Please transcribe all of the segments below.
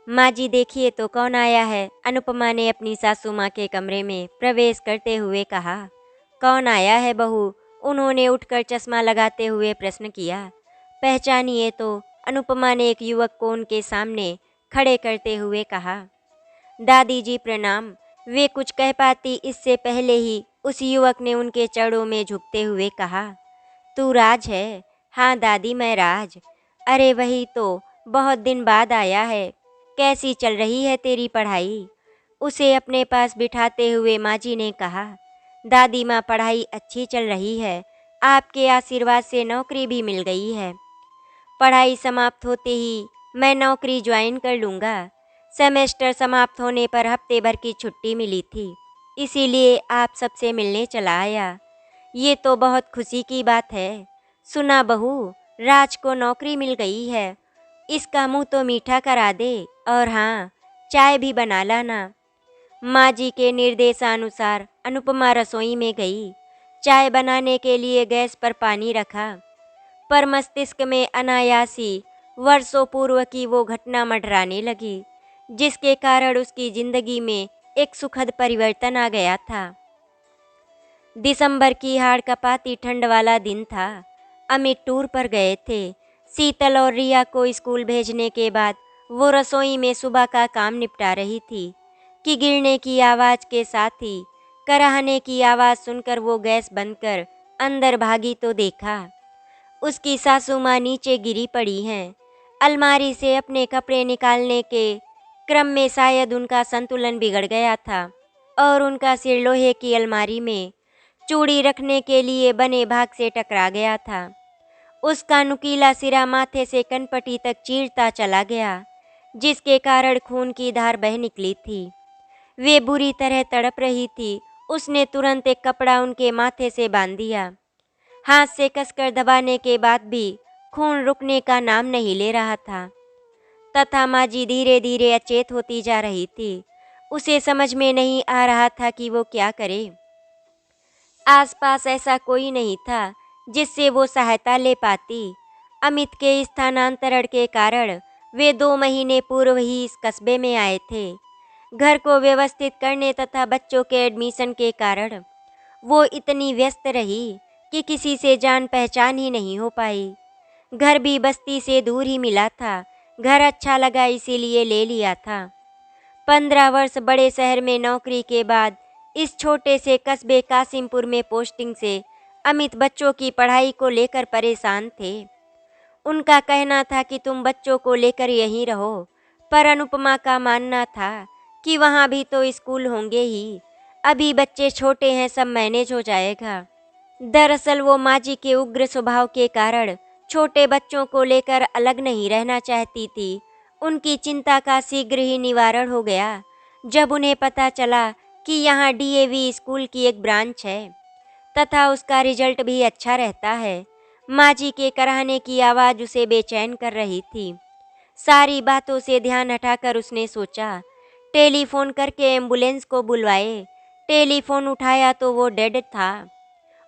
माँ जी देखिए तो कौन आया है। अनुपमा ने अपनी सासू माँ के कमरे में प्रवेश करते हुए कहा। कौन आया है बहू? उन्होंने उठकर चश्मा लगाते हुए प्रश्न किया। पहचानिए तो? अनुपमा ने एक युवक को उनके सामने खड़े करते हुए कहा। दादी जी प्रणाम। वे कुछ कह पाती इससे पहले ही उस युवक ने उनके चरणों में झुकते हुए कहा। तू राज है? हाँ दादी मैं राज। अरे वही तो, बहुत दिन बाद आया है। कैसी चल रही है तेरी पढ़ाई? उसे अपने पास बिठाते हुए माँ जी ने कहा। दादी माँ पढ़ाई अच्छी चल रही है, आपके आशीर्वाद से नौकरी भी मिल गई है। पढ़ाई समाप्त होते ही मैं नौकरी ज्वाइन कर लूँगा। सेमेस्टर समाप्त होने पर हफ्ते भर की छुट्टी मिली थी, इसीलिए आप सबसे मिलने चला आया। ये तो बहुत खुशी की बात है। सुना बहू, राज को नौकरी मिल गई है। इसका मुंह तो मीठा करा दे, और हाँ, चाय भी बना लाना। माँ जी के निर्देशानुसार अनुपमा रसोई में गई। चाय बनाने के लिए गैस पर पानी रखा, पर मस्तिष्क में अनायास ही वर्षों पूर्व की वो घटना मंडराने लगी, जिसके कारण उसकी जिंदगी में एक सुखद परिवर्तन आ गया था। दिसंबर की हाड़ कपाती ठंड वाला दिन था। अमित टूर पर गए थे। शीतल और रिया को स्कूल भेजने के बाद वो रसोई में सुबह का काम निपटा रही थी कि गिरने की आवाज़ के साथ ही कराहने की आवाज़ सुनकर वो गैस बंद कर अंदर भागी तो देखा उसकी सासू माँ नीचे गिरी पड़ी हैं। अलमारी से अपने कपड़े निकालने के क्रम में शायद उनका संतुलन बिगड़ गया था और उनका सिर लोहे की अलमारी में चूड़ी रखने के लिए बने भाग से टकरा गया था। उसका नुकीला सिरा माथे से कनपटी तक चीरता चला गया, जिसके कारण खून की धार बह निकली थी। वे बुरी तरह तड़प रही थी। उसने तुरंत एक कपड़ा उनके माथे से बांध दिया। हाथ से कसकर दबाने के बाद भी खून रुकने का नाम नहीं ले रहा था, तथा माँ जी धीरे धीरे अचेत होती जा रही थी। उसे समझ में नहीं आ रहा था कि वो क्या करे। आसपास ऐसा कोई नहीं था जिससे वो सहायता ले पाती। अमित के स्थानांतरण के कारण वे 2 महीने पूर्व ही इस कस्बे में आए थे। घर को व्यवस्थित करने तथा बच्चों के एडमिशन के कारण वो इतनी व्यस्त रही कि किसी से जान पहचान ही नहीं हो पाई। घर भी बस्ती से दूर ही मिला था। घर अच्छा लगा इसीलिए ले लिया था। 15 वर्ष बड़े शहर में नौकरी के बाद इस छोटे से कस्बे कासिमपुर में पोस्टिंग से अमित बच्चों की पढ़ाई को लेकर परेशान थे। उनका कहना था कि तुम बच्चों को लेकर यहीं रहो, पर अनुपमा का मानना था कि वहाँ भी तो स्कूल होंगे ही, अभी बच्चे छोटे हैं, सब मैनेज हो जाएगा। दरअसल वो माँ जी के उग्र स्वभाव के कारण छोटे बच्चों को लेकर अलग नहीं रहना चाहती थी। उनकी चिंता का शीघ्र ही निवारण हो गया जब उन्हें पता चला कि यहाँ डीएवी स्कूल की एक ब्रांच है तथा उसका रिजल्ट भी अच्छा रहता है। माँ जी के कराहने की आवाज़ उसे बेचैन कर रही थी। सारी बातों से ध्यान हटाकर उसने सोचा, टेलीफोन करके एम्बुलेंस को बुलवाए। टेलीफोन उठाया तो वो डेड था।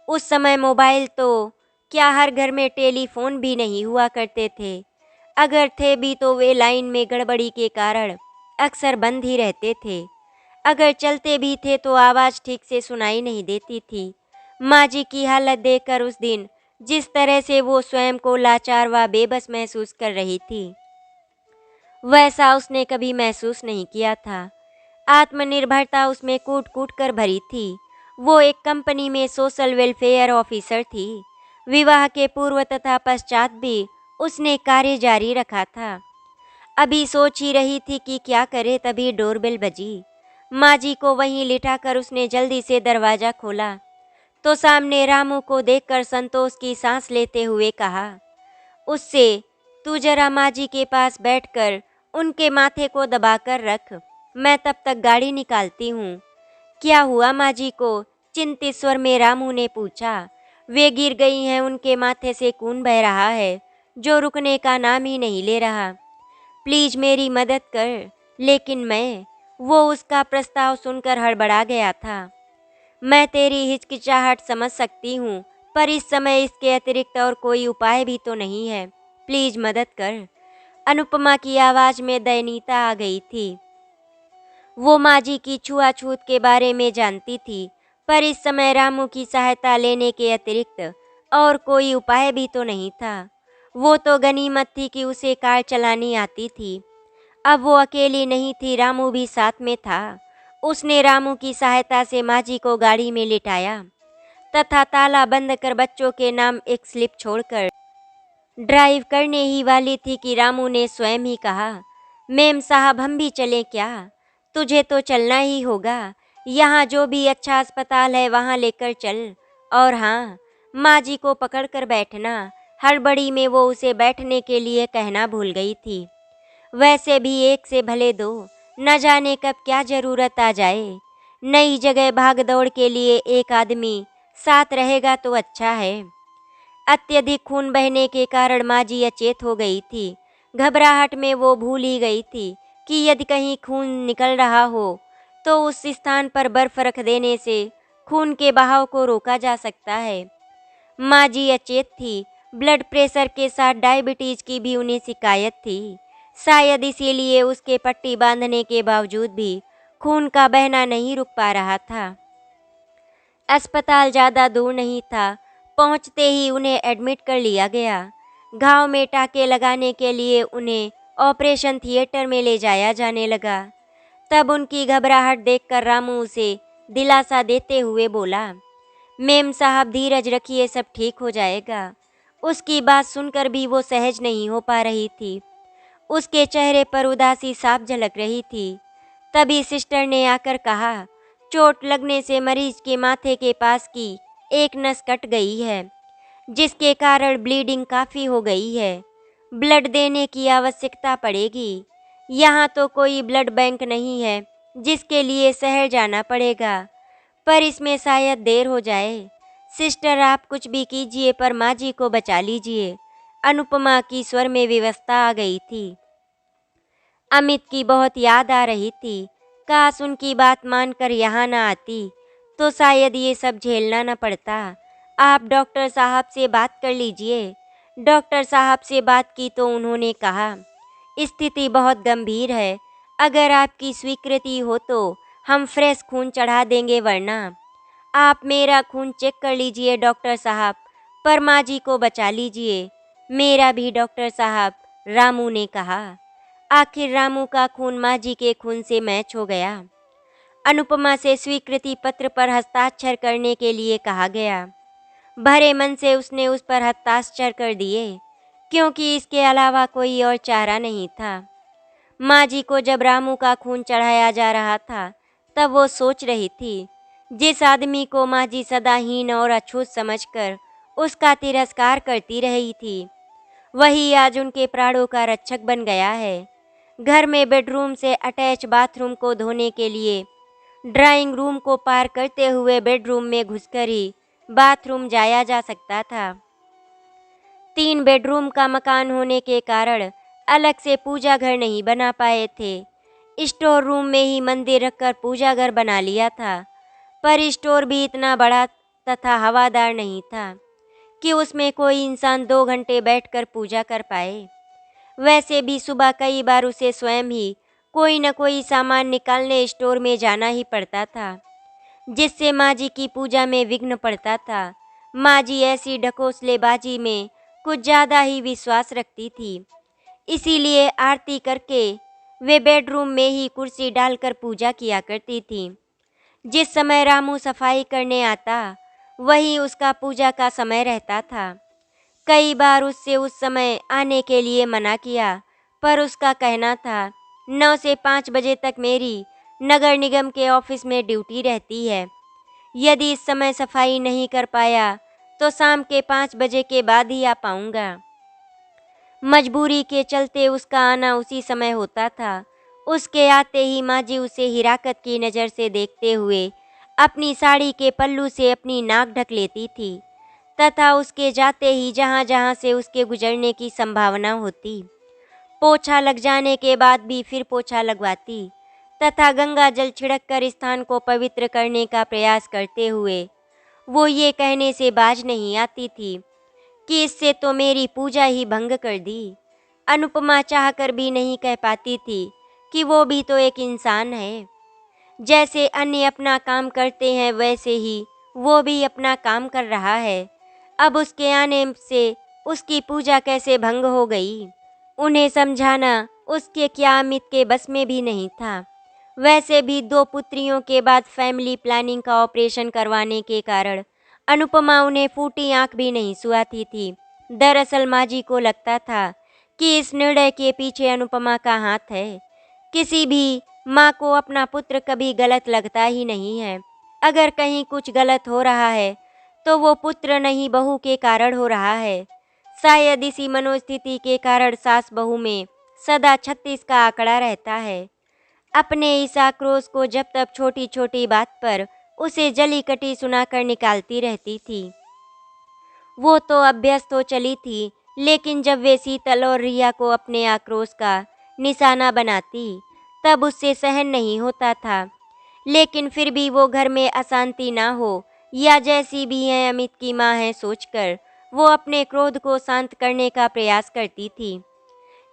उस समय मोबाइल तो क्या हर घर में टेलीफोन भी नहीं हुआ करते थे। अगर थे भी तो वे लाइन में गड़बड़ी के कारण अक्सर बंद ही रहते थे। अगर चलते भी थे तो आवाज़ ठीक से सुनाई नहीं देती थी। माँ जी की हालत देखकर उस दिन जिस तरह से वो स्वयं को लाचार व बेबस महसूस कर रही थी, वैसा उसने कभी महसूस नहीं किया था। आत्मनिर्भरता उसमें कूट कूट कर भरी थी। वो एक कंपनी में सोशल वेलफेयर ऑफिसर थी। विवाह के पूर्व तथा पश्चात भी उसने कार्य जारी रखा था। अभी सोच ही रही थी कि क्या करे, तभी डोरबेल बजी। माँ जी को वहीं लिटाकर उसने जल्दी से दरवाज़ा खोला तो सामने रामू को देखकर संतोष की सांस लेते हुए कहा उससे, तू जरा माँ जी के पास बैठकर उनके माथे को दबाकर रख, मैं तब तक गाड़ी निकालती हूँ। क्या हुआ माँ जी को? चिंतित स्वर में रामू ने पूछा। वे गिर गई हैं, उनके माथे से खून बह रहा है जो रुकने का नाम ही नहीं ले रहा। प्लीज मेरी मदद कर। लेकिन वो उसका प्रस्ताव सुनकर हड़बड़ा गया था। मैं तेरी हिचकिचाहट समझ सकती हूँ, पर इस समय इसके अतिरिक्त और कोई उपाय भी तो नहीं है। प्लीज मदद कर। अनुपमा की आवाज में दयनीयता आ गई थी। वो माँ जी की छुआछूत के बारे में जानती थी, पर इस समय रामू की सहायता लेने के अतिरिक्त और कोई उपाय भी तो नहीं था। वो तो गनीमत थी कि उसे कार चलानी आती थी। अब वो अकेली नहीं थी, रामू भी साथ में था। उसने रामू की सहायता से माँ जी को गाड़ी में लिटाया तथा ताला बंद कर बच्चों के नाम एक स्लिप छोड़कर ड्राइव करने ही वाली थी कि रामू ने स्वयं ही कहा, मेम साहब हम भी चलें क्या? तुझे तो चलना ही होगा। यहाँ जो भी अच्छा अस्पताल है वहाँ लेकर चल। और हाँ, माँ जी को पकड़ कर बैठना। हड़बड़ी में वो उसे बैठने के लिए कहना भूल गई थी। वैसे भी एक से भले दो, न जाने कब क्या जरूरत आ जाए। नई जगह भाग दौड़ के लिए एक आदमी साथ रहेगा तो अच्छा है। अत्यधिक खून बहने के कारण माँ जी अचेत हो गई थी। घबराहट में वो भूल ही गई थी कि यदि कहीं खून निकल रहा हो तो उस स्थान पर बर्फ रख देने से खून के बहाव को रोका जा सकता है। माँ जी अचेत थी। ब्लड प्रेशर के साथ डायबिटीज की भी उन्हें शिकायत थी। शायद इसीलिए उसके पट्टी बांधने के बावजूद भी खून का बहना नहीं रुक पा रहा था। अस्पताल ज़्यादा दूर नहीं था। पहुंचते ही उन्हें एडमिट कर लिया गया। घाव में टाँके लगाने के लिए उन्हें ऑपरेशन थिएटर में ले जाया जाने लगा। तब उनकी घबराहट देखकर रामू उसे दिलासा देते हुए बोला, मेम साहब धीरज रखिए, सब ठीक हो जाएगा। उसकी बात सुनकर भी वो सहज नहीं हो पा रही थी। उसके चेहरे पर उदासी साफ झलक रही थी। तभी सिस्टर ने आकर कहा, चोट लगने से मरीज के माथे के पास की एक नस कट गई है, जिसके कारण ब्लीडिंग काफ़ी हो गई है। ब्लड देने की आवश्यकता पड़ेगी। यहाँ तो कोई ब्लड बैंक नहीं है जिसके लिए शहर जाना पड़ेगा, पर इसमें शायद देर हो जाए। सिस्टर आप कुछ भी कीजिए पर माँ जी को बचा लीजिए। अनुपमा की स्वर में विवशता आ गई थी। अमित की बहुत याद आ रही थी। काश उनकी बात मानकर यहाँ न आती तो शायद ये सब झेलना न पड़ता। आप डॉक्टर साहब से बात कर लीजिए। डॉक्टर साहब से बात की तो उन्होंने कहा, स्थिति बहुत गंभीर है। अगर आपकी स्वीकृति हो तो हम फ्रेश खून चढ़ा देंगे, वरना आप मेरा खून चेक कर लीजिए डॉक्टर साहब, पर माँ जी को बचा लीजिए। मेरा भी डॉक्टर साहब, रामू ने कहा। आखिर रामू का खून माँ जी के खून से मैच हो गया। अनुपमा से स्वीकृति पत्र पर हस्ताक्षर करने के लिए कहा गया। भरे मन से उसने उस पर हस्ताक्षर कर दिए, क्योंकि इसके अलावा कोई और चारा नहीं था। माँ जी को जब रामू का खून चढ़ाया जा रहा था तब वो सोच रही थी, जिस आदमी को माँ जी सदा हीन और अछूत समझकर उसका तिरस्कार करती रही थी, वही आज उनके प्राणों का रक्षक बन गया है। घर में बेडरूम से अटैच बाथरूम को धोने के लिए ड्राइंग रूम को पार करते हुए बेडरूम में घुसकर ही बाथरूम जाया जा सकता था। 3 बेडरूम का मकान होने के कारण अलग से पूजा घर नहीं बना पाए थे। स्टोर रूम में ही मंदिर रखकर पूजा घर बना लिया था, पर स्टोर भी इतना बड़ा तथा हवादार नहीं था कि उसमें कोई इंसान 2 घंटे बैठकर पूजा कर पाए। वैसे भी सुबह कई बार उसे स्वयं ही कोई न कोई सामान निकालने स्टोर में जाना ही पड़ता था, जिससे माँ जी की पूजा में विघ्न पड़ता था। माँ जी ऐसी ढकोसलेबाजी में कुछ ज़्यादा ही विश्वास रखती थी, इसीलिए आरती करके वे बेडरूम में ही कुर्सी डालकर पूजा किया करती थी। जिस समय रामू सफाई करने आता वही उसका पूजा का समय रहता था। कई बार उससे उस समय आने के लिए मना किया, पर उसका कहना था 9 से 5 बजे तक मेरी नगर निगम के ऑफिस में ड्यूटी रहती है। यदि इस समय सफाई नहीं कर पाया तो शाम के 5 बजे के बाद ही आ पाऊंगा। मजबूरी के चलते उसका आना उसी समय होता था। उसके आते ही माँ जी उसे हिराकत की नज़र से देखते हुए अपनी साड़ी के पल्लू से अपनी नाक ढक लेती थी तथा उसके जाते ही जहाँ जहाँ से उसके गुजरने की संभावना होती, पोछा लग जाने के बाद भी फिर पोछा लगवाती तथा गंगा जल छिड़क कर स्थान को पवित्र करने का प्रयास करते हुए वो ये कहने से बाज नहीं आती थी कि इससे तो मेरी पूजा ही भंग कर दी। अनुपमा चाहकर भी नहीं कह पाती थी कि वो भी तो एक इंसान है। जैसे अन्य अपना काम करते हैं वैसे ही वो भी अपना काम कर रहा है। अब उसके आने से उसकी पूजा कैसे भंग हो गई? उन्हें समझाना उसके क्या अमित के बस में भी नहीं था। वैसे भी 2 पुत्रियों के बाद फैमिली प्लानिंग का ऑपरेशन करवाने के कारण अनुपमा उन्हें फूटी आंख भी नहीं सुहाती थी। दरअसल माँ जी को लगता था कि इस निर्णय के पीछे अनुपमा का हाथ है। किसी भी माँ को अपना पुत्र कभी गलत लगता ही नहीं है। अगर कहीं कुछ गलत हो रहा है तो वो पुत्र नहीं बहू के कारण हो रहा है। शायद इसी मनोस्थिति के कारण सास बहू में सदा 36 का आंकड़ा रहता है। अपने इस आक्रोश को जब तब छोटी छोटी बात पर उसे जली कटी सुनाकर निकालती रहती थी। वो तो अभ्यस्त हो चली थी, लेकिन जब वे शीतल और रिया को अपने आक्रोश का निशाना बनाती तब उससे सहन नहीं होता था। लेकिन फिर भी वो घर में अशांति ना हो या जैसी भी है अमित की माँ है सोचकर वो अपने क्रोध को शांत करने का प्रयास करती थी।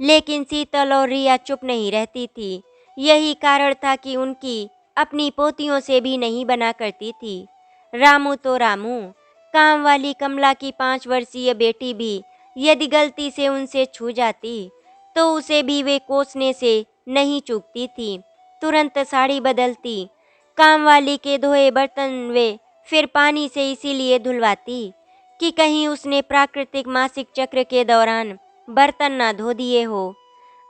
लेकिन शीतल और रिया चुप नहीं रहती थी। यही कारण था कि उनकी अपनी पोतियों से भी नहीं बना करती थी। रामू तो रामू, काम वाली कमला की 5 वर्षीय बेटी भी यदि गलती से उनसे छू जाती तो उसे भी वे कोसने से नहीं चूकती थी। तुरंत साड़ी बदलती, काम वाली के धोए बर्तन वे फिर पानी से इसीलिए धुलवाती कि कहीं उसने प्राकृतिक मासिक चक्र के दौरान बर्तन ना धो दिए हो।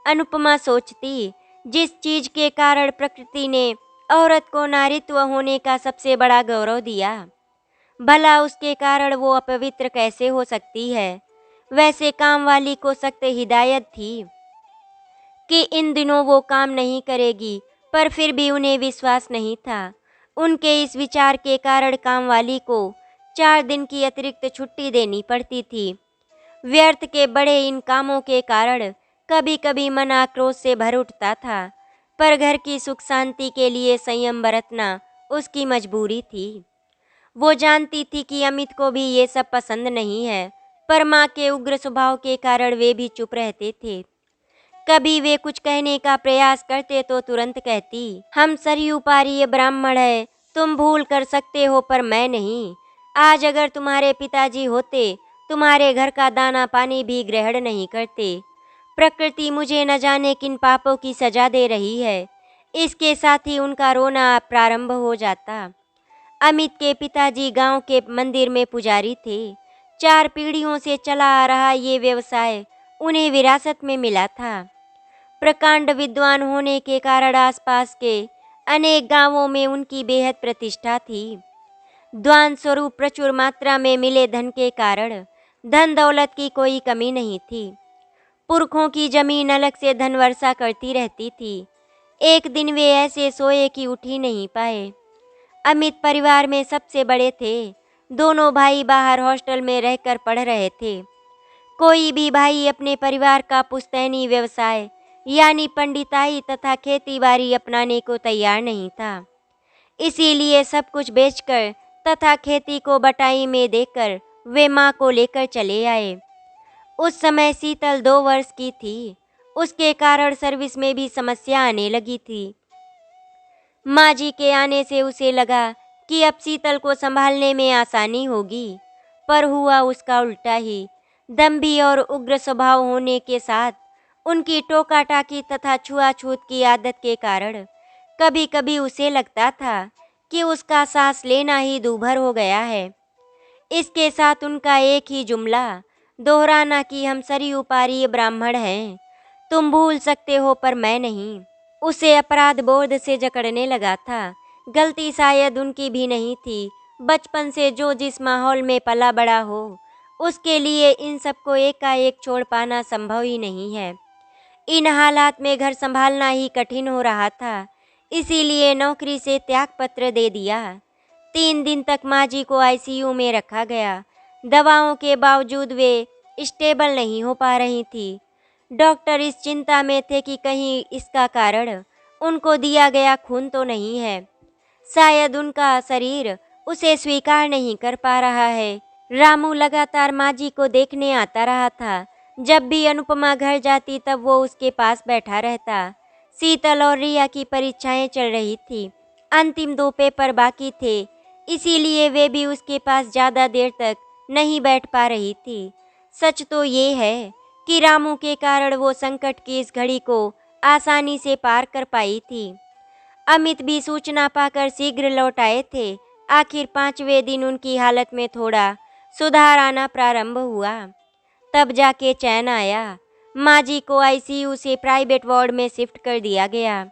अनुपमा सोचती, जिस चीज के कारण प्रकृति ने औरत को नारीत्व होने का सबसे बड़ा गौरव दिया, भला उसके कारण वो अपवित्र कैसे हो सकती है। वैसे काम वाली को सख्त हिदायत थी कि इन दिनों वो काम नहीं करेगी, पर फिर भी उन्हें विश्वास नहीं था। उनके इस विचार के कारण कामवाली को 4 दिन की अतिरिक्त छुट्टी देनी पड़ती थी। व्यर्थ के बड़े इन कामों के कारण कभी कभी मन आक्रोश से भर उठता था, पर घर की सुख शांति के लिए संयम बरतना उसकी मजबूरी थी। वो जानती थी कि अमित को भी ये सब पसंद नहीं है, पर माँ के उग्र स्वभाव के कारण वे भी चुप रहते थे। कभी वे कुछ कहने का प्रयास करते तो तुरंत कहती, हम सरयू पारीय ब्राह्मण है, तुम भूल कर सकते हो पर मैं नहीं। आज अगर तुम्हारे पिताजी होते, तुम्हारे घर का दाना पानी भी ग्रहण नहीं करते। प्रकृति मुझे न जाने किन पापों की सजा दे रही है। इसके साथ ही उनका रोना प्रारंभ हो जाता। अमित के पिताजी गांव के मंदिर में पुजारी थे। 4 पीढ़ियों से चला आ रहा ये व्यवसाय उन्हें विरासत में मिला था। प्रकांड विद्वान होने के कारण आसपास के अनेक गांवों में उनकी बेहद प्रतिष्ठा थी। दान स्वरूप प्रचुर मात्रा में मिले धन के कारण धन दौलत की कोई कमी नहीं थी। पुरखों की जमीन अलग से धन वर्षा करती रहती थी। एक दिन वे ऐसे सोए कि उठ ही नहीं पाए। अमित परिवार में सबसे बड़े थे। दोनों भाई बाहर हॉस्टल में रहकर पढ़ रहे थे। कोई भी भाई अपने परिवार का पुश्तैनी व्यवसाय यानी पंडिताई तथा खेतीबाड़ी अपनाने को तैयार नहीं था। इसीलिए सब कुछ बेचकर तथा खेती को बटाई में देकर वे माँ को लेकर चले आए। उस समय शीतल 2 वर्ष की थी। उसके कारण सर्विस में भी समस्या आने लगी थी। माँ जी के आने से उसे लगा कि अब शीतल को संभालने में आसानी होगी, पर हुआ उसका उल्टा ही। दंभी और उग्र स्वभाव होने के साथ उनकी टोका टाकी तथा छुआछूत की आदत के कारण कभी कभी उसे लगता था कि उसका सांस लेना ही दूभर हो गया है। इसके साथ उनका एक ही जुमला दोहराना कि हम सरयू पारीय ब्राह्मण हैं, तुम भूल सकते हो पर मैं नहीं, उसे अपराध बोध से जकड़ने लगा था। गलती शायद उनकी भी नहीं थी। बचपन से जो जिस माहौल में पला बड़ा हो, उसके लिए इन सबको एकाएक छोड़ पाना संभव ही नहीं है। इन हालात में घर संभालना ही कठिन हो रहा था। इसीलिए नौकरी से त्याग पत्र दे दिया। 3 दिन तक माँ जी को आईसीयू में रखा गया। दवाओं के बावजूद वे स्टेबल नहीं हो पा रही थी। डॉक्टर इस चिंता में थे कि कहीं इसका कारण उनको दिया गया खून तो नहीं है। शायद उनका शरीर उसे स्वीकार नहीं कर पा रहा है। रामू लगातार माँ जी को देखने आता रहा था। जब भी अनुपमा घर जाती तब वो उसके पास बैठा रहता। शीतल और रिया की परीक्षाएं चल रही थी। अंतिम 2 पेपर बाकी थे, इसीलिए वे भी उसके पास ज़्यादा देर तक नहीं बैठ पा रही थी। सच तो ये है कि रामू के कारण वो संकट की इस घड़ी को आसानी से पार कर पाई थी। अमित भी सूचना पाकर शीघ्र लौट आए थे। आखिर 5वें दिन उनकी हालत में थोड़ा सुधार आना प्रारंभ हुआ। तब जाके चैन आया। माँ जी को आईसीयू से प्राइवेट वार्ड में शिफ्ट कर दिया गया।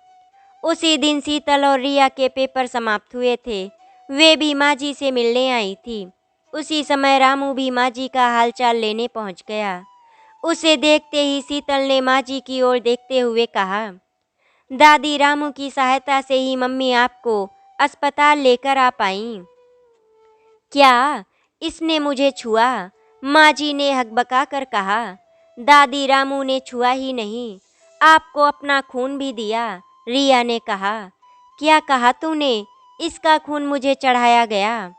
उसी दिन शीतल और रिया के पेपर समाप्त हुए थे। वे भी माँ जी से मिलने आई थी। उसी समय रामू भी माँ जी का हालचाल लेने पहुँच गया। उसे देखते ही शीतल ने माँ जी की ओर देखते हुए कहा, दादी, रामू की सहायता से ही मम्मी आपको अस्पताल लेकर आ पाईं। क्या इसने मुझे छुआ? माँ जी ने हकबका कर कहा। दादी, रामू ने छुआ ही नहीं, आपको अपना खून भी दिया, रिया ने कहा। क्या कहा तूने? इसका खून मुझे चढ़ाया गया।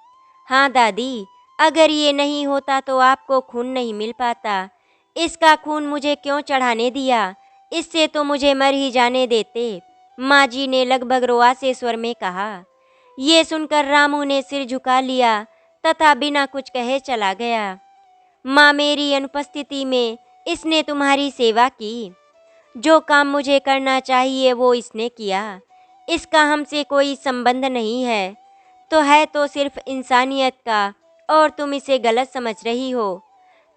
हाँ दादी, अगर ये नहीं होता तो आपको खून नहीं मिल पाता। इसका खून मुझे क्यों चढ़ाने दिया? इससे तो मुझे मर ही जाने देते, माँ जी ने लगभग रुआसे स्वर में कहा। ये सुनकर रामू ने सिर झुका लिया तथा बिना कुछ कहे चला गया। माँ, मेरी अनुपस्थिति में इसने तुम्हारी सेवा की। जो काम मुझे करना चाहिए वो इसने किया। इसका हमसे कोई संबंध नहीं है तो सिर्फ इंसानियत का, और तुम इसे गलत समझ रही हो।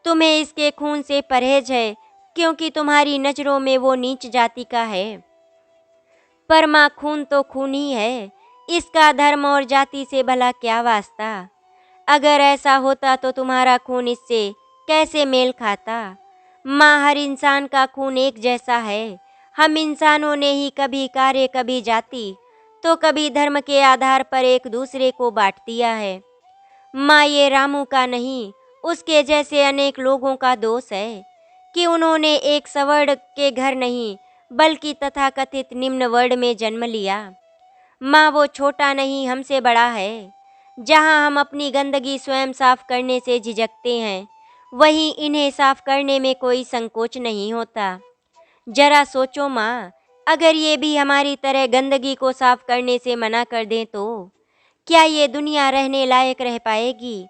तुम्हें इसके खून से परहेज है क्योंकि तुम्हारी नज़रों में वो नीच जाति का है। पर माँ, खून तो खून ही है, इसका धर्म और जाति से भला क्या वास्ता? अगर ऐसा होता तो तुम्हारा खून इससे कैसे मेल खाता? माँ, हर इंसान का खून एक जैसा है। हम इंसानों ने ही कभी कार्य, कभी जाति, तो कभी धर्म के आधार पर एक दूसरे को बांट दिया है। माँ, ये रामू का नहीं, उसके जैसे अनेक लोगों का दोष है कि उन्होंने एक सवर्ण के घर नहीं बल्कि तथाकथित निम्न वर्ण में जन्म लिया। माँ, वो छोटा नहीं, हमसे बड़ा है। जहाँ हम अपनी गंदगी स्वयं साफ करने से झिझकते हैं, वहीं इन्हें साफ करने में कोई संकोच नहीं होता। जरा सोचो माँ, अगर ये भी हमारी तरह गंदगी को साफ करने से मना कर दें तो क्या ये दुनिया रहने लायक रह पाएगी?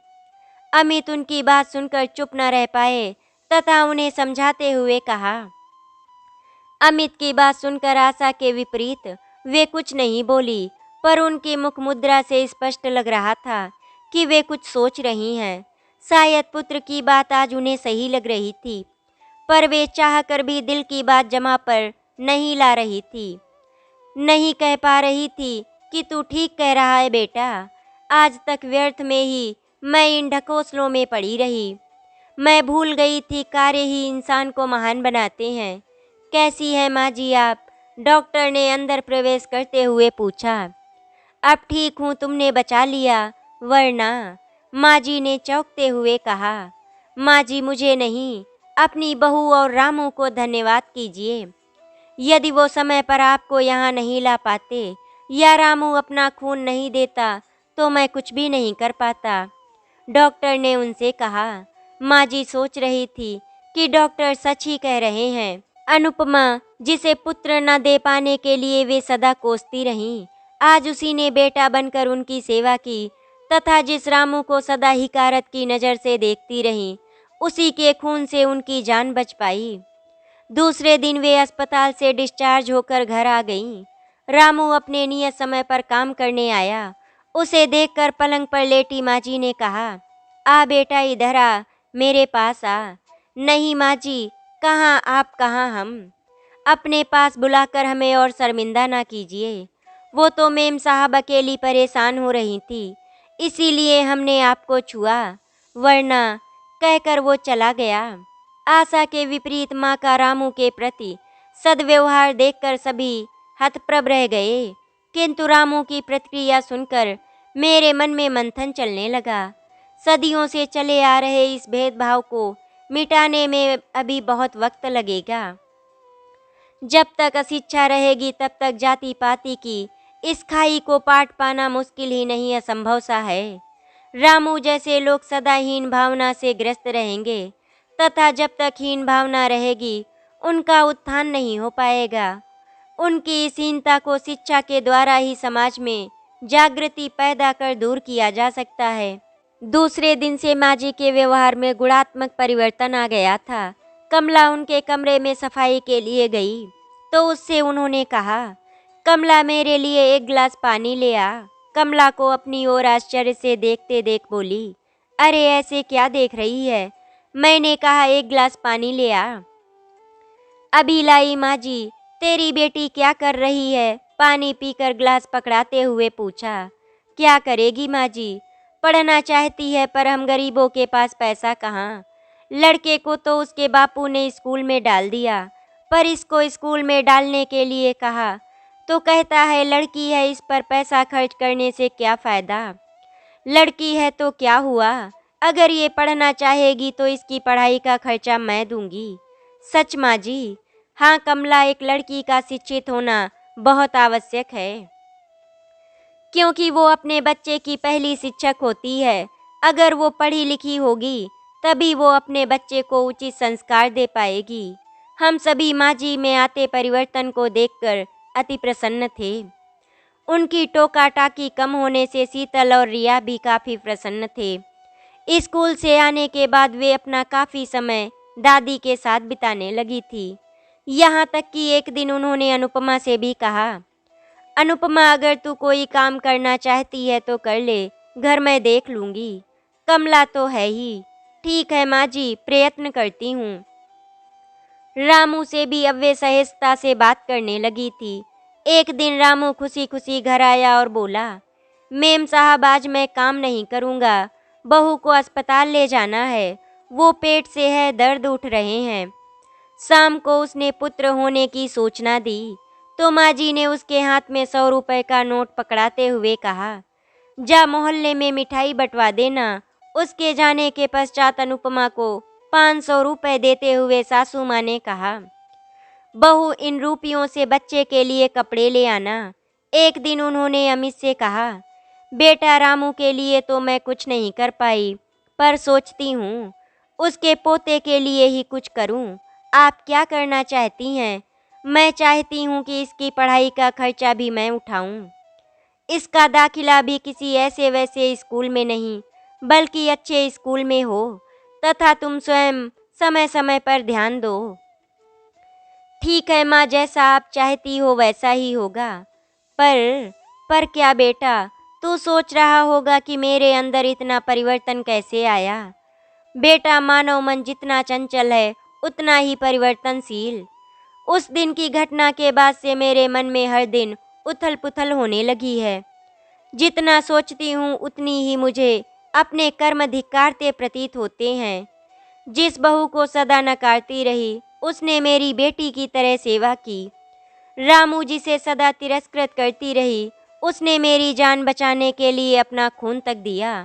अमित उनकी बात सुनकर चुप न रह पाए तथा उन्हें समझाते हुए कहा। अमित की बात सुनकर आशा के विपरीत वे कुछ नहीं बोली, पर उनकी मुख मुद्रा से स्पष्ट लग रहा था कि वे कुछ सोच रही हैं। शायद पुत्र की बात आज उन्हें सही लग रही थी, पर वे चाहकर भी दिल की बात जमा पर नहीं ला रही थी। नहीं कह पा रही थी कि तू ठीक कह रहा है बेटा, आज तक व्यर्थ में ही मैं इन ढकोसलों में पड़ी रही। मैं भूल गई थी कार्य ही इंसान को महान बनाते हैं। कैसी है माँ जी आप? डॉक्टर ने अंदर प्रवेश करते हुए पूछा। अब ठीक हूँ, तुमने बचा लिया, वरना, माँ जी ने चौंकते हुए कहा। माँ जी, मुझे नहीं, अपनी बहू और रामू को धन्यवाद कीजिए। यदि वो समय पर आपको यहाँ नहीं ला पाते या रामू अपना खून नहीं देता तो मैं कुछ भी नहीं कर पाता, डॉक्टर ने उनसे कहा। माँ जी सोच रही थी कि डॉक्टर सच ही कह रहे हैं। अनुपमा, जिसे पुत्र न दे पाने के लिए वे सदा कोसती रहीं, आज उसी ने बेटा बनकर उनकी सेवा की तथा जिस रामू को सदा हिकारत की नज़र से देखती रहीं, उसी के खून से उनकी जान बच पाई। दूसरे दिन वे अस्पताल से डिस्चार्ज होकर घर आ गईं। रामू अपने नियत समय पर काम करने आया। उसे देखकर पलंग पर लेटी माँ जी ने कहा, आ बेटा, इधर आ, मेरे पास आ। नहीं माँ जी, कहाँ आप, कहाँ हम। अपने पास बुलाकर हमें और शर्मिंदा ना कीजिए। वो तो मेम साहब अकेली परेशान हो रही थी, इसीलिए हमने आपको छुआ, वरना, कहकर वो चला गया। आशा के विपरीत माँ का रामू के प्रति सद्व्यवहार देखकर सभी हतप्रभ रह गए, किंतु रामू की प्रतिक्रिया सुनकर मेरे मन में मंथन चलने लगा। सदियों से चले आ रहे इस भेदभाव को मिटाने में अभी बहुत वक्त लगेगा। जब तक अशिक्षा रहेगी तब तक जाति पाति की इस खाई को पाट पाना मुश्किल ही नहीं, असंभव सा है। रामू जैसे लोग सदा हीन भावना से ग्रस्त रहेंगे तथा जब तक हीन भावना रहेगी उनका उत्थान नहीं हो पाएगा। उनकी इस हीनता को शिक्षा के द्वारा ही समाज में जागृति पैदा कर दूर किया जा सकता है। दूसरे दिन से माँ जी के व्यवहार में गुणात्मक परिवर्तन आ गया था। कमला उनके कमरे में सफाई के लिए गई तो उससे उन्होंने कहा, कमला मेरे लिए एक गिलास पानी ले आ। कमला को अपनी ओर आश्चर्य से देखते देख बोली, अरे ऐसे क्या देख रही है? मैंने कहा एक गिलास पानी ले आ। अभी लाई माँ जी। तेरी बेटी क्या कर रही है? पानी पीकर गिलास पकड़ाते हुए पूछा। क्या करेगी माँ जी? पढ़ना चाहती है पर हम गरीबों के पास पैसा कहाँ। लड़के को तो उसके बापू ने स्कूल में डाल दिया, पर इसको स्कूल में डालने के लिए कहा तो कहता है लड़की है, इस पर पैसा खर्च करने से क्या फ़ायदा। लड़की है तो क्या हुआ, अगर ये पढ़ना चाहेगी तो इसकी पढ़ाई का खर्चा मैं दूंगी। सच माँ जी। हाँ कमला, एक लड़की का शिक्षित होना बहुत आवश्यक है, क्योंकि वो अपने बच्चे की पहली शिक्षक होती है। अगर वो पढ़ी लिखी होगी तभी वो अपने बच्चे को उचित संस्कार दे पाएगी। हम सभी माँ जी में आते परिवर्तन को देखकर अति प्रसन्न थे। उनकी टोका टाकी कम होने से शीतल और रिया भी काफ़ी प्रसन्न थे। स्कूल से आने के बाद वे अपना काफ़ी समय दादी के साथ बिताने लगी थी। यहाँ तक कि एक दिन उन्होंने अनुपमा से भी कहा, अनुपमा अगर तू कोई काम करना चाहती है तो कर ले, घर मैं देख लूँगी। कमला तो है ही। ठीक है माँ जी, प्रयत्न करती हूँ। रामू से भी अब वे सहजता से बात करने लगी थी। एक दिन रामू खुशी खुशी घर आया और बोला, मेम साहब आज मैं काम नहीं करूँगा, बहू को अस्पताल ले जाना है, वो पेट से है, दर्द उठ रहे हैं। शाम को उसने पुत्र होने की सूचना दी तो माँ जी ने उसके हाथ में 100 रुपए का नोट पकड़ाते हुए कहा, जा मोहल्ले में मिठाई बंटवा देना। उसके जाने के पश्चात अनुपमा को 500 रुपए देते हुए सासू माँ ने कहा, बहू इन रुपयों से बच्चे के लिए कपड़े ले आना। एक दिन उन्होंने अमित से कहा, बेटा रामू के लिए तो मैं कुछ नहीं कर पाई, पर सोचती हूँ उसके पोते के लिए ही कुछ करूँ। आप क्या करना चाहती हैं? मैं चाहती हूँ कि इसकी पढ़ाई का खर्चा भी मैं उठाऊँ। इसका दाखिला भी किसी ऐसे वैसे स्कूल में नहीं, बल्कि अच्छे स्कूल में हो, तथा तुम स्वयं समय समय पर ध्यान दो। ठीक है माँ, जैसा आप चाहती हो वैसा ही होगा। पर क्या बेटा, तू सोच रहा होगा कि मेरे अंदर इतना परिवर्तन कैसे आया। बेटा, मानव मन जितना चंचल है उतना ही परिवर्तनशील। उस दिन की घटना के बाद से मेरे मन में हर दिन उथल पुथल होने लगी है। जितना सोचती हूँ उतनी ही मुझे अपने कर्म धिक्कारते प्रतीत होते हैं। जिस बहू को सदा नकारती रही उसने मेरी बेटी की तरह सेवा की। रामू जिसे सदा तिरस्कृत करती रही उसने मेरी जान बचाने के लिए अपना खून तक दिया।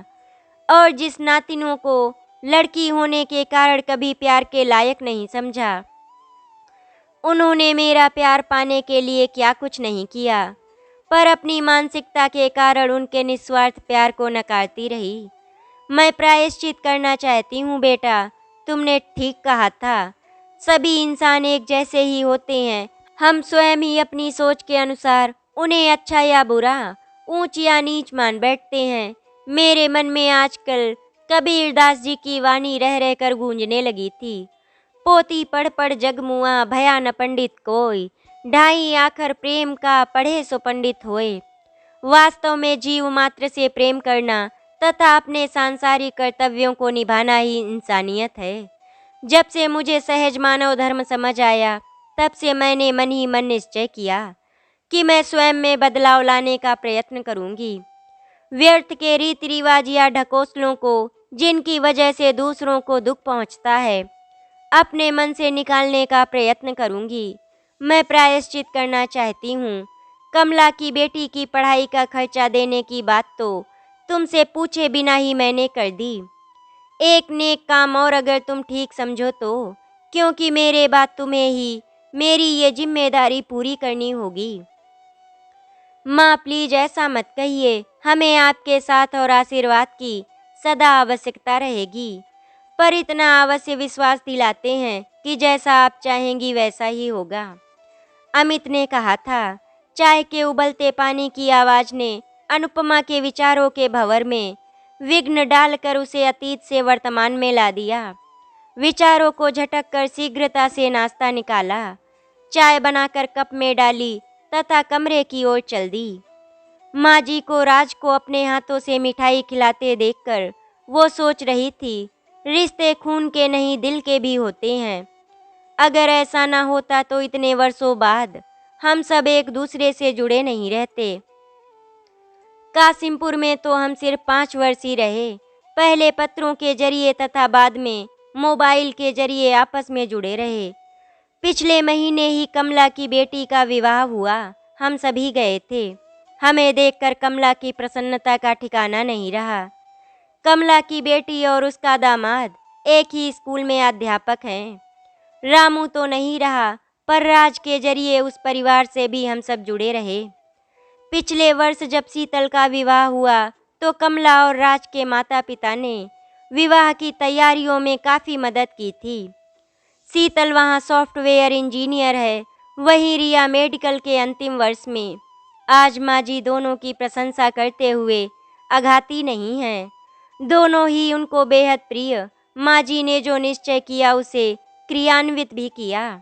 और जिस नातिनों को लड़की होने के कारण कभी प्यार के लायक नहीं समझा, उन्होंने मेरा प्यार पाने के लिए क्या कुछ नहीं किया, पर अपनी मानसिकता के कारण उनके निस्वार्थ प्यार को नकारती रही। मैं प्रायश्चित करना चाहती हूँ बेटा, तुमने ठीक कहा था। सभी इंसान एक जैसे ही होते हैं। हम स्वयं ही अपनी सोच के अनुसार उन्हें अच्छा या बुरा, ऊंच या नीच मान बैठते हैं। मेरे मन में आजकल कबीरदास जी की वाणी रह रहकर गूंजने लगी थी, पोती पढ़ पढ़ जग मुआ, भया न पंडित कोई, ढाई आखर प्रेम का, पढ़े सो पंडित होए। वास्तव में जीव मात्र से प्रेम करना तथा अपने सांसारिक कर्तव्यों को निभाना ही इंसानियत है। जब से मुझे सहज मानव धर्म समझ आया, तब से मैंने मन ही मन निश्चय किया कि मैं स्वयं में बदलाव लाने का प्रयत्न करूंगी। व्यर्थ के रीति रिवाज या ढकोसलों को, जिनकी वजह से दूसरों को दुख पहुंचता है, अपने मन से निकालने का प्रयत्न करूंगी। मैं प्रायश्चित करना चाहती हूँ। कमला की बेटी की पढ़ाई का खर्चा देने की बात तो तुमसे पूछे बिना ही मैंने कर दी। एक नेक काम और अगर तुम ठीक समझो तो, क्योंकि मेरे बाद तुम्हें ही मेरी ये जिम्मेदारी पूरी करनी होगी। माँ प्लीज ऐसा मत कहिए, हमें आपके साथ और आशीर्वाद की सदा आवश्यकता रहेगी। पर इतना अवश्य विश्वास दिलाते हैं कि जैसा आप चाहेंगी वैसा ही होगा। अमित ने कहा था। चाय के उबलते पानी की आवाज़ ने अनुपमा के विचारों के भंवर में विघ्न डालकर उसे अतीत से वर्तमान में ला दिया। विचारों को झटक कर शीघ्रता से नाश्ता निकाला, चाय बनाकर कप में डाली तथा कमरे की ओर चल दी। माँ जी को राज को अपने हाथों से मिठाई खिलाते देखकर वो सोच रही थी, रिश्ते खून के नहीं दिल के भी होते हैं। अगर ऐसा ना होता तो इतने वर्षों बाद हम सब एक दूसरे से जुड़े नहीं रहते। कासिमपुर में तो हम सिर्फ 5 वर्ष ही रहे, पहले पत्रों के जरिए तथा बाद में मोबाइल के जरिए आपस में जुड़े रहे। पिछले महीने ही कमला की बेटी का विवाह हुआ, हम सभी गए थे। हमें देखकर कमला की प्रसन्नता का ठिकाना नहीं रहा। कमला की बेटी और उसका दामाद एक ही स्कूल में अध्यापक हैं। रामू तो नहीं रहा, पर राज के जरिए उस परिवार से भी हम सब जुड़े रहे। पिछले वर्ष जब शीतल का विवाह हुआ तो कमला और राज के माता पिता ने विवाह की तैयारियों में काफ़ी मदद की थी। शीतल वहाँ सॉफ्टवेयर इंजीनियर है, वहीं रिया मेडिकल के अंतिम वर्ष में। आज माँ जी दोनों की प्रशंसा करते हुए आघाती नहीं हैं। दोनों ही उनको बेहद प्रिय। माँ जी ने जो निश्चय किया उसे क्रियान्वित भी किया।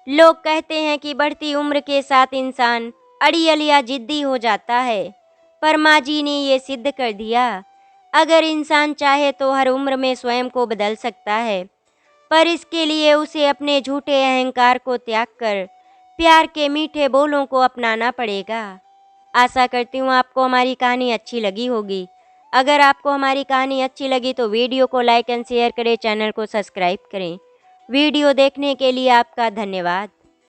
लोग कहते हैं कि बढ़ती उम्र के साथ इंसान अड़ियल या जिद्दी हो जाता है, पर माँ जी ने ये सिद्ध कर दिया। अगर इंसान चाहे तो हर उम्र में स्वयं को बदल सकता है, पर इसके लिए उसे अपने झूठे अहंकार को त्याग कर प्यार के मीठे बोलों को अपनाना पड़ेगा। आशा करती हूँ आपको हमारी कहानी अच्छी लगी होगी। अगर आपको हमारी कहानी अच्छी लगी तो वीडियो को लाइक एंड शेयर करें, चैनल को सब्सक्राइब करें। वीडियो देखने के लिए आपका धन्यवाद।